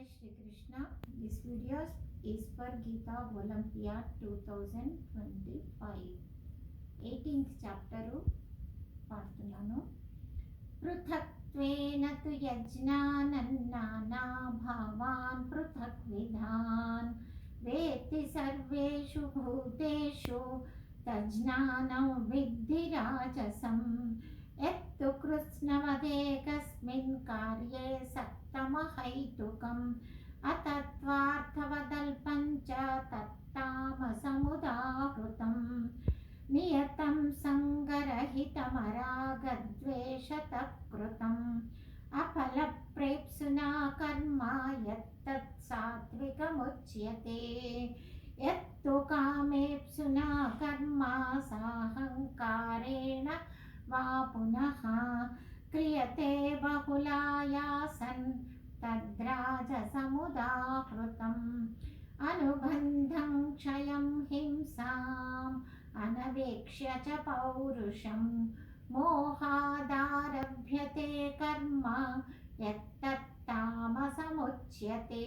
Jai Shri Krishna. This video is for Gita Olympiad 2025. 18th chapter పాడుతున్నాను. పృథక్త్వేన తు యజ్ఞానన్నానా భావాన్ పృథక్ విధాన్ వేత్తి సర్వేషు భూతేషు తజ్ఞానం విద్ధి రాజసం యత్తు కృత్స్నవదేకస్మిన్ కార్యే సక్తమహైతుకం అతత్వార్థవదల్పం చ తత్తామసముదాహృతం నియతం సంగరహితమరాగద్వేషతః కృతం అఫలప్రేప్సునా కర్మ యత్తత్ సాత్వికముచ్యతే యత్తు కామేప్సునా కర్మ సాహంకారేణ వా పునః క్రియతే బహుళాయాసన్ తద్రాజసముదాహృతం అనుబంధం క్షయం హింసాం అనవేక్ష్య చ పౌరుషం మోహాదారభ్యతే కర్మ యత్తత్తామసముచ్యతే.